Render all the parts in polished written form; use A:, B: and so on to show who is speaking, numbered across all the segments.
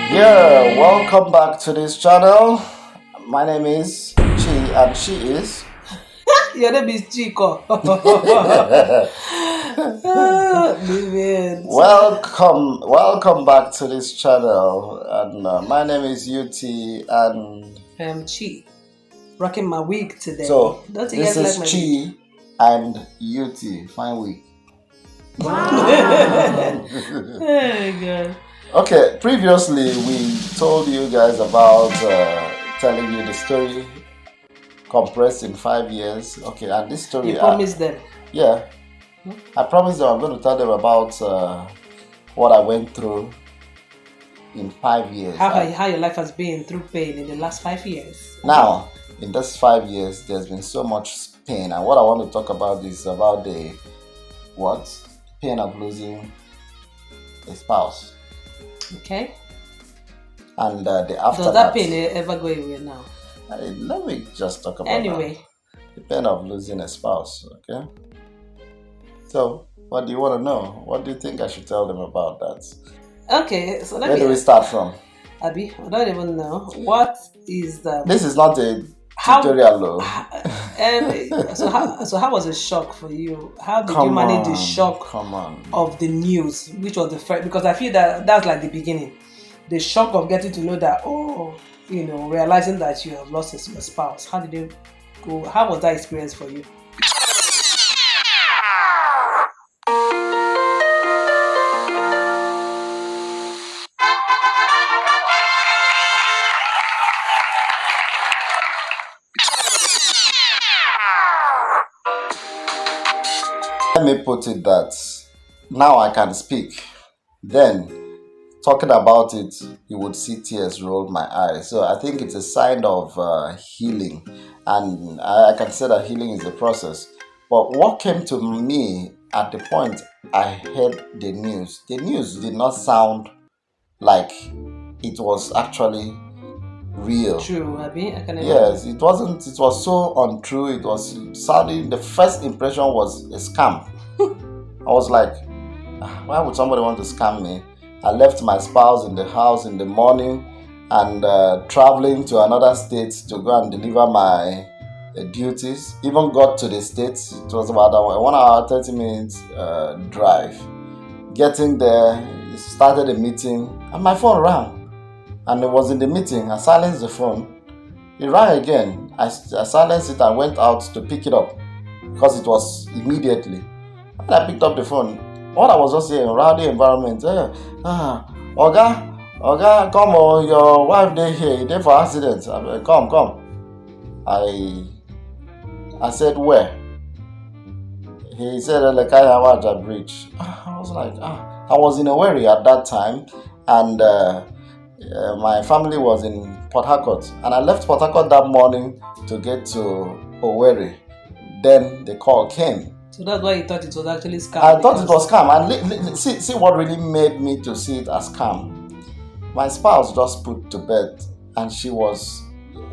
A: Yeah, welcome back to this channel. My name is Chi and she is.
B: Your name is Chico. Brilliant.
A: Welcome back to this channel. And my name is UT and
B: Chi. Rocking my wig today.
A: so
B: Don't you
A: this
B: guys
A: is
B: like my wig?
A: Chi and UT. Fine week.
B: Oh God.
A: Okay, previously we told you guys about telling you the story compressed in 5 years. Okay, and this story.
B: You promised them.
A: Yeah, I promised them I'm going to tell them about what I went through in 5 years.
B: How your life has been through pain in the last 5 years.
A: Now, in this 5 years, there's been so much pain, and what I want to talk about is about the pain of losing a spouse,
B: Okay.
A: and the after
B: Does that pain ever go away now?
A: Let me just talk about
B: Anyway.
A: that. The pain of losing a spouse. Okay. So, what do you want to know? What do you think I should tell them about that?
B: Okay, so
A: Where do we start from?
B: Abi, I don't even know. What is the
A: This is not a tutorial, though.
B: So how was it shock for you? How did you manage the shock of the news, which was the first? Because I feel that that's like the beginning, the shock of getting to know that realizing that you have lost your spouse. How did you go? How was that experience for you?
A: Let me put it that now I can speak. Then, talking about it, you would see tears roll my eyes. So I think it's a sign of healing, and I can say that healing is a process. But what came to me at the point I heard the news did not sound like it was actually real.
B: True, Abi. I can imagine.
A: Yes, it wasn't. It was so untrue. It was sounding. The first impression was a scam. I was like, why would somebody want to scam me? I left my spouse in the house in the morning and traveling to another state to go and deliver my duties. Even got to the States. It was about a 1 hour, 30 minutes drive. Getting there, started a meeting, and my phone rang. And it was in the meeting. I silenced the phone. It rang again. I silenced it and went out to pick it up because it was immediately. And I picked up the phone. What I was just saying, rowdy environment. Oga, come on, your wife dey here. You dey for accident. Come. I said where? He said Elekaya Waja Bridge. I was like, I was in a worry at that time, and my family was in Port Harcourt, and I left Port Harcourt that morning to get to Owerri. Then the call came.
B: So that's why you thought it was actually scam.
A: I thought it was scam, and see what really made me to see it as scam. My spouse just put to bed, and she was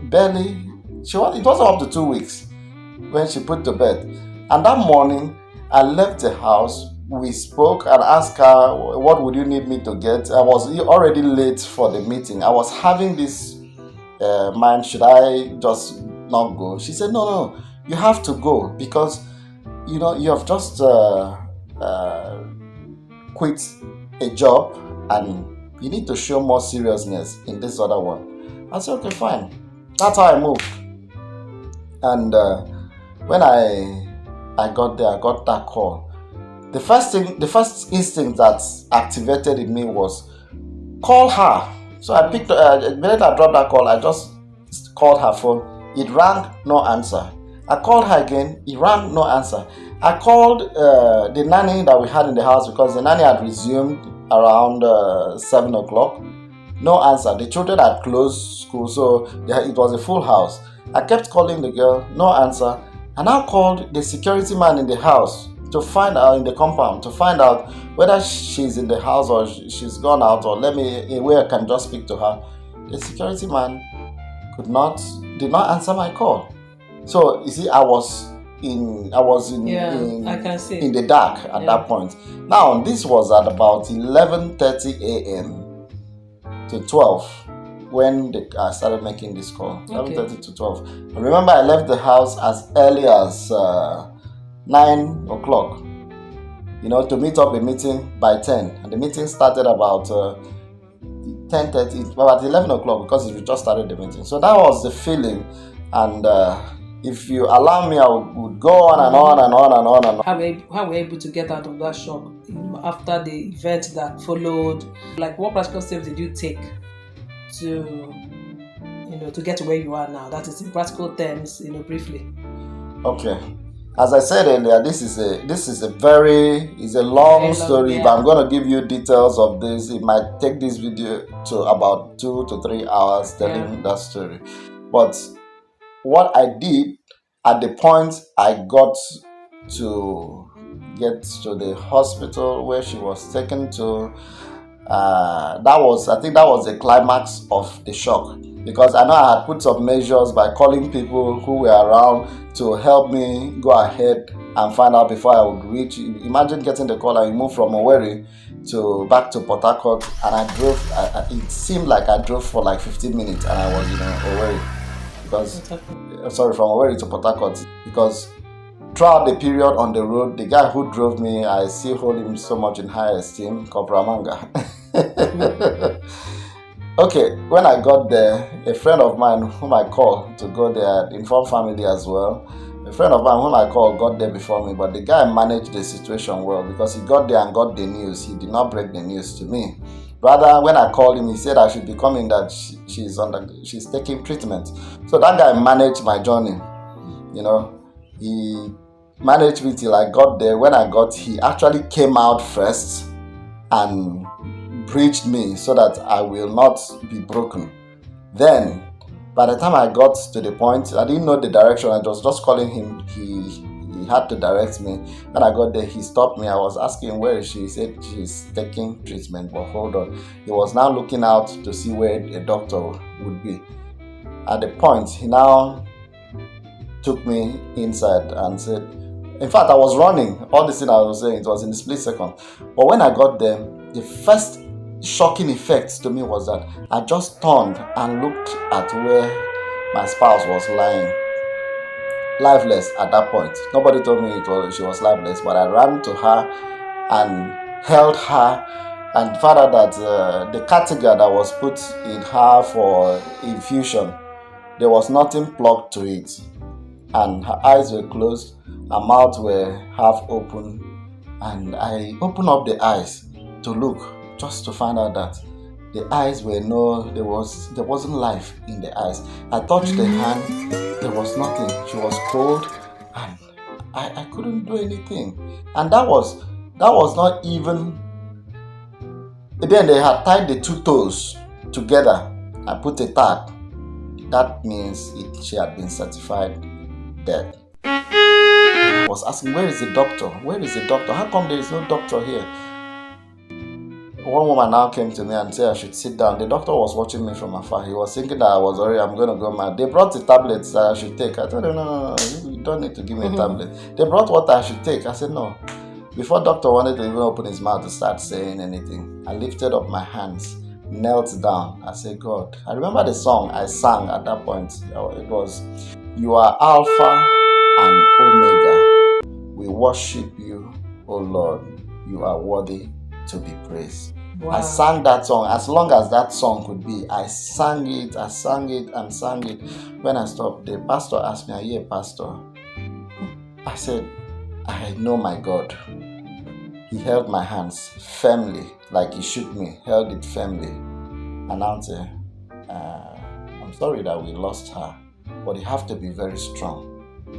A: barely. It wasn't up to 2 weeks when she put to bed, and that morning I left the house. We spoke and asked her, what would you need me to get? I was already late for the meeting. I was having this mind, should I just not go? She said, no, you have to go because, you have just quit a job and you need to show more seriousness in this other one. I said, okay, fine. That's how I moved. And when I got there, I got that call. The first instinct that activated in me was call her. So I picked. The minute I dropped that call, I just called her phone. It rang, no answer. I called her again. It rang, no answer. I called the nanny that we had in the house because the nanny had resumed around 7 o'clock. No answer. The children had closed school, so it was a full house. I kept calling the girl, no answer. I now called the security man in the house to find out in the compound to find out whether she's in the house or she's gone out, or let me where I can just speak to her. The security man did not answer my call. So you see, I was in
B: I can see.
A: in the dark at that point. Now this was at about 11:30 a.m. to 12 when I started making this call.
B: Okay.
A: 11:30 to 12. I remember I left the house as early as 9 o'clock, to meet up a meeting by 10. And the meeting started about 10:30, about 11 o'clock, because we just started the meeting. So that was the feeling. And if you allow me, I would go on and on and on and on and on.
B: How were you able to get out of that shock after the event that followed? Like, what practical steps did you take to get to where you are now? That is in practical terms, briefly.
A: Okay. As I said earlier, this is a long story.
B: Yeah.
A: But I'm going to give you details of this. It might take this video to about 2 to 3 hours telling that story. But what I did at the point I got to get to the hospital where she was taken to, I think that was the climax of the shock, because I know I had put some measures by calling people who were around to help me go ahead and find out before I would reach. Imagine getting the call and you move from Owerri back to Port Harcourt, and I drove. It seemed like I drove for like 15 minutes, and I was in Owerri, from Owerri to Port Harcourt, because throughout the period on the road, the guy who drove me, I still hold him so much in high esteem, Corporal Manga. Okay, when I got there, a friend of mine whom I called to go there, informed family as well. A friend of mine whom I called got there before me, but the guy managed the situation well, because he got there and got the news. He did not break the news to me. Rather, when I called him, he said I should be coming, that she's taking treatment. So that guy managed my journey. He managed me till I got there. When I got, he actually came out first and bridged me so that I will not be broken. Then, by the time I got to the point, I didn't know the direction. I was just calling him. He had to direct me. When I got there, he stopped me. I was asking, where is she? He said she's taking treatment, but hold on. He was now looking out to see where a doctor would be. At the point, he now took me inside and said, in fact, I was running. All this thing I was saying, it was in a split second. But when I got there, the first shocking effect to me was that I just turned and looked at where my spouse was lying, lifeless at that point. Nobody told me she was lifeless, but I ran to her and held her and found out that the catheter that was put in her for infusion, there was nothing plugged to it, and her eyes were closed, her mouth were half open, and I opened up the eyes to look, just to find out that the eyes were there wasn't life in the eyes. I touched the hand, there was nothing. She was cold, and I couldn't do anything. And that was not even. Then they had tied the two toes together. I put a tag. That means she had been certified dead. I was asking, where is the doctor? Where is the doctor? How come there is no doctor here? One woman now came to me and said I should sit down. The doctor was watching me from afar. He was thinking that I was worried, I'm going to go mad. They brought the tablets that I should take. I told him, no, you don't need to give me a tablet. They brought what I should take. I said, no. Before doctor wanted to even open his mouth to start saying anything, I lifted up my hands, knelt down. I said, God. I remember the song I sang at that point. It was, you are Alpha and Omega. We worship you, O Lord. You are worthy to be praised. Wow. I sang that song as long as that song could be. I sang it. When I stopped, the pastor asked me, are you a pastor? I said, I know my God. He held my hands firmly, like he shook me, held it firmly. And I said, I'm sorry that we lost her, but you have to be very strong.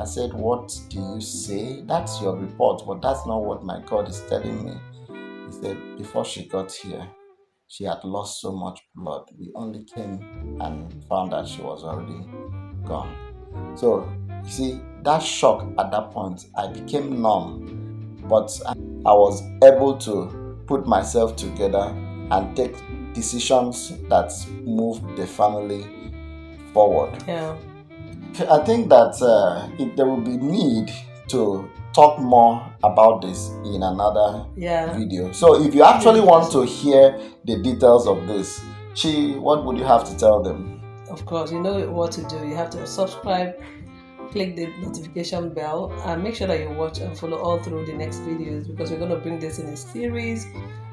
A: I said, what do you say? That's your report, but that's not what my God is telling me. He said, before she got here, she had lost so much blood. We only came and found that she was already gone. So, you see, that shock at that point, I became numb, but I was able to put myself together and take decisions that moved the family forward.
B: Yeah.
A: I think that there will be need to talk more about this in another video. So if you actually want to hear the details of this, Chi, what would you have to tell them?
B: Of course, you know what to do. You have to subscribe, click the notification bell, and make sure that you watch and follow all through the next videos, because we're going to bring this in a series.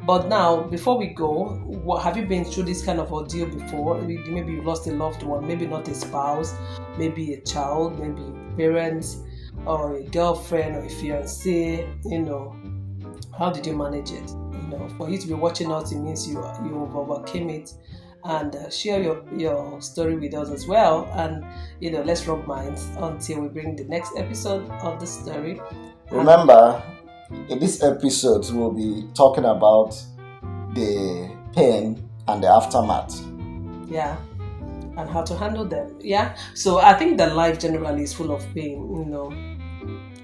B: But now, before we go, have you been through this kind of ordeal before? Maybe you lost a loved one, maybe not a spouse, maybe a child, maybe parents, or a girlfriend, or a fiancé. How did you manage it? For you to be watching us, it means you overcame it. And share your story with us as well. And let's rub minds until we bring the next episode of the story.
A: Remember, in this episode, we'll be talking about the pain and the aftermath.
B: Yeah, and how to handle them. Yeah, so I think that life generally is full of pain.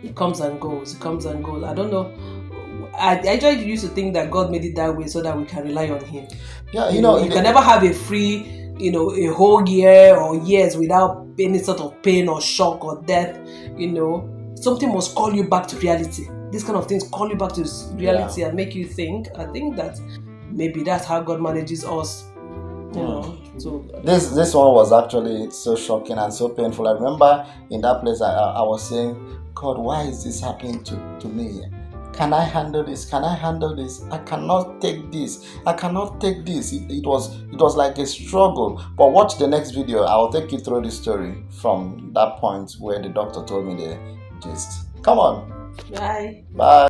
B: It comes and goes. I don't know. I actually used to think that God made it that way so that we can rely on Him.
A: Yeah,
B: you can never have a free, a whole year or years without any sort of pain or shock or death. Something must call you back to reality. These kind of things call you back to reality and make you think. I think that maybe that's how God manages us. So
A: this one was actually so shocking and so painful. I remember in that place I was saying, God, why is this happening to me? Can I handle this? Can I handle this? I cannot take this. I cannot take this. It was like a struggle. But watch the next video. I'll take you through the story from that point where the doctor told me the gist. Come on.
B: Bye.
A: Bye.